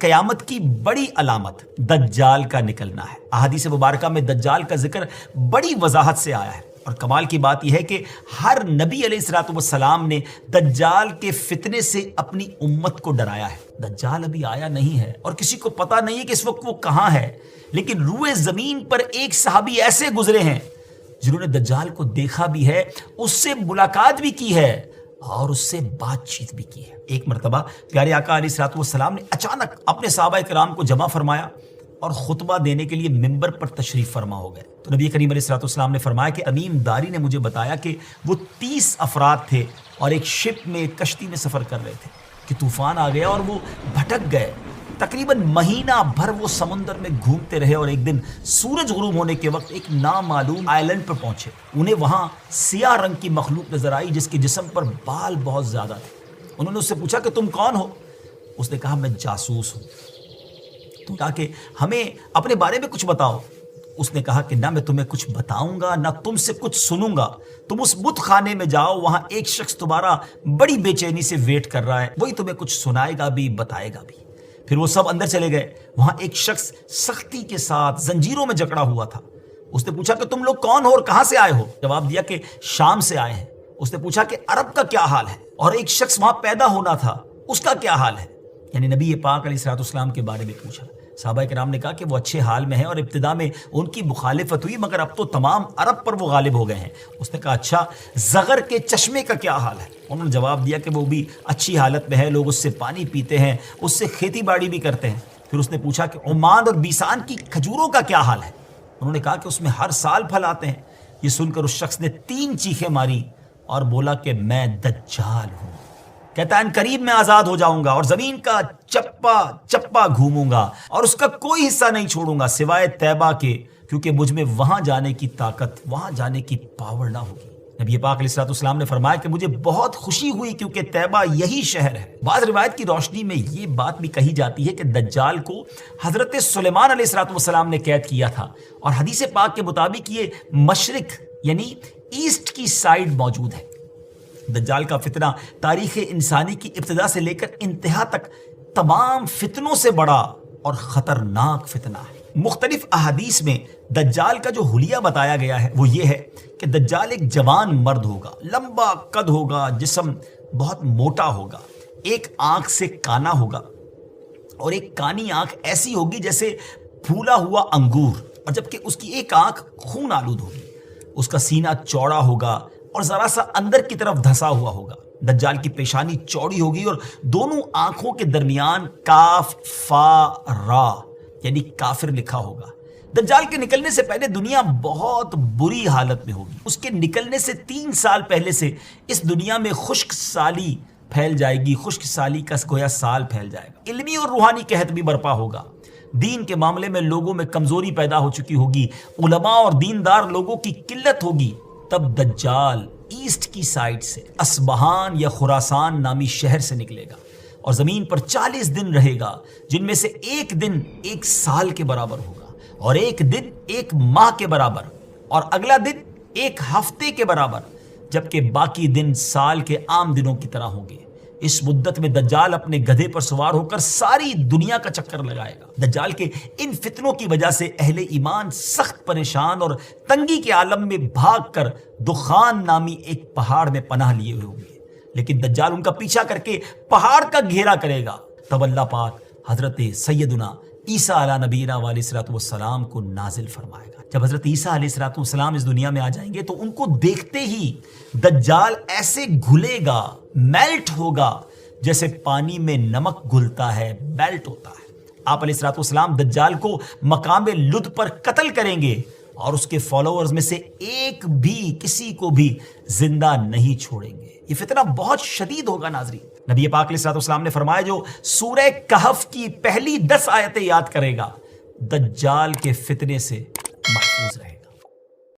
قیامت کی بڑی علامت دجال کا نکلنا ہے۔ احادیث مبارکہ میں دجال کا ذکر بڑی وضاحت سے آیا ہے، اور کمال کی بات یہ ہے کہ ہر نبی علیہ الصلوۃ والسلام نے دجال کے فتنے سے اپنی امت کو ڈرایا ہے۔ دجال ابھی آیا نہیں ہے اور کسی کو پتہ نہیں ہے کہ اس وقت وہ کہاں ہے، لیکن روئے زمین پر ایک صحابی ایسے گزرے ہیں جنہوں نے دجال کو دیکھا بھی ہے، اس سے ملاقات بھی کی ہے اور اس سے بات چیت بھی کی ہے۔ ایک مرتبہ پیارے آقا علیہ الصلوۃ والسلام نے اچانک اپنے صحابہ کرام کو جمع فرمایا اور خطبہ دینے کے لیے ممبر پر تشریف فرما ہو گئے۔ تو نبی کریم علیہ الصلوۃ والسلام نے فرمایا کہ تمیم داری نے مجھے بتایا کہ وہ 30 افراد تھے اور ایک شپ میں، ایک کشتی میں سفر کر رہے تھے کہ طوفان آ گیا اور وہ بھٹک گئے۔ تقریباً مہینہ بھر وہ سمندر میں گھومتے رہے اور ایک دن سورج غروب ہونے کے وقت ایک نامعلوم آئلینڈ پر پہنچے۔ انہیں وہاں سیاہ رنگ کی مخلوق نظر آئی جس کے جسم پر بال بہت زیادہ تھے۔ انہوں نے اس سے پوچھا کہ تم کون ہو؟ اس نے کہا میں جاسوس ہوں۔ تو کہا کہ ہمیں اپنے بارے میں کچھ بتاؤ۔ اس نے کہا کہ نہ میں تمہیں کچھ بتاؤں گا نہ تم سے کچھ سنوں گا، تم اس بت خانے میں جاؤ، وہاں ایک شخص تمہارا بڑی بے چینی سے ویٹ کر رہا ہے، وہی تمہیں کچھ سنائے گا بھی بتائے گا بھی۔ پھر وہ سب اندر چلے گئے۔ وہاں ایک شخص سختی کے ساتھ زنجیروں میں جکڑا ہوا تھا۔ اس نے پوچھا کہ تم لوگ کون ہو اور کہاں سے آئے ہو؟ جواب دیا کہ شام سے آئے ہیں۔ اس نے پوچھا کہ عرب کا کیا حال ہے؟ اور ایک شخص وہاں پیدا ہونا تھا، اس کا کیا حال ہے؟ یعنی نبی پاک علیہ الصلوۃ والسلام کے بارے میں پوچھا۔ صحابہ کرام نے کہا کہ وہ اچھے حال میں ہیں اور ابتدا میں ان کی مخالفت ہوئی، مگر اب تو تمام عرب پر وہ غالب ہو گئے ہیں۔ اس نے کہا اچھا زغر کے چشمے کا کیا حال ہے؟ انہوں نے جواب دیا کہ وہ بھی اچھی حالت میں ہے، لوگ اس سے پانی پیتے ہیں، اس سے کھیتی باڑی بھی کرتے ہیں۔ پھر اس نے پوچھا کہ عمان اور بیسان کی کھجوروں کا کیا حال ہے؟ انہوں نے کہا کہ اس میں ہر سال پھل آتے ہیں۔ یہ سن کر اس شخص نے 3 چیخیں ماری اور بولا کہ میں دجال ہوں۔ کہتا ہے ان قریب میں آزاد ہو جاؤں گا اور زمین کا چپا چپا گھوموں گا اور اس کا کوئی حصہ نہیں چھوڑوں گا سوائے طیبہ کے، کیونکہ مجھ میں وہاں جانے کی طاقت، وہاں جانے کی پاور نہ ہوگی۔ نبی پاک علیہ الصلوۃ والسلام نے فرمایا کہ مجھے بہت خوشی ہوئی کیونکہ طیبہ یہی شہر ہے۔ بعض روایت کی روشنی میں یہ بات بھی کہی جاتی ہے کہ دجال کو حضرت سلیمان علیہ الصلوۃ والسلام نے قید کیا تھا، اور حدیث پاک کے مطابق یہ مشرق یعنی ایسٹ کی سائیڈ موجود ہے۔ دجال کا فتنہ تاریخ انسانی کی ابتدا سے لے کر انتہا تک تمام فتنوں سے بڑا اور خطرناک فتنہ ہے۔ مختلف احادیث میں دجال کا جو حلیہ بتایا گیا ہے وہ یہ ہے کہ دجال ایک جوان مرد ہوگا، لمبا قد ہوگا، جسم بہت موٹا ہوگا، ایک آنکھ سے کانا ہوگا اور ایک کانی آنکھ ایسی ہوگی جیسے پھولا ہوا انگور، اور جبکہ اس کی ایک آنکھ خون آلود ہوگی۔ اس کا سینہ چوڑا ہوگا اور ذرا سا اندر کی طرف دھسا ہوا ہوگا۔ دجال کی پیشانی چوڑی ہوگی اور دونوں آنکھوں کے درمیان کاف فا را یعنی کافر لکھا ہوگا۔ دجال کے نکلنے سے پہلے دنیا بہت بری حالت میں ہوگی۔ اس کے نکلنے سے 3 سال پہلے سے اس دنیا میں خشک سالی پھیل جائے گی، خشک سالی کا گویا سال پھیل جائے گا۔ علمی اور روحانی قحط بھی برپا ہوگا۔ دین کے معاملے میں لوگوں میں کمزوری پیدا ہو چکی ہوگی، علماء اور دیندار لوگوں کی قلت ہوگی۔ تب دجال ایسٹ کی سائڈ سے اصبہان یا خراسان نامی شہر سے نکلے گا اور زمین پر 40 دن رہے گا، جن میں سے ایک دن 1 سال کے برابر ہوگا، اور ایک دن 1 ماہ کے برابر، اور اگلا دن 1 ہفتے کے برابر، جبکہ باقی دن سال کے عام دنوں کی طرح ہوں گے۔ اس مدت میں دجال اپنے گدھے پر سوار ہو کر ساری دنیا کا چکر لگائے گا۔ دجال کے ان فتنوں کی وجہ سے اہل ایمان سخت پریشان اور تنگی کے عالم میں بھاگ کر دخان نامی ایک پہاڑ میں پناہ لیے ہوئے ہوں گے، لیکن دجال ان کا پیچھا کر کے پہاڑ کا گھیرا کرے گا۔ تب اللہ پاک حضرت سیدنا عیسیٰ علیہ نبینا علیہ الصلوۃ والسلام کو نازل فرمائے گا۔ جب حضرت عیسیٰ علیہ الصلوۃ والسلام اس دنیا میں آ جائیں گے تو ان کو دیکھتے ہی دجال ایسے گھلے گا، میلٹ ہوگا، جیسے پانی میں نمک گھلتا ہے، میلٹ ہوتا ہے۔ آپ علیہ الصلوۃ والسلام دجال کو مقام لد پر قتل کریں گے اور اس کے فالوورز میں سے ایک بھی کسی کو بھی زندہ نہیں چھوڑیں گے۔ یہ فتنہ بہت شدید ہوگا ناظرین۔ نبی پاک علیہ الصلوۃ والسلام نے فرمایا جو سورہ کہف کی پہلی 10 آیتیں یاد کرے گا دجال کے فتنے سے محفوظ رہے گا۔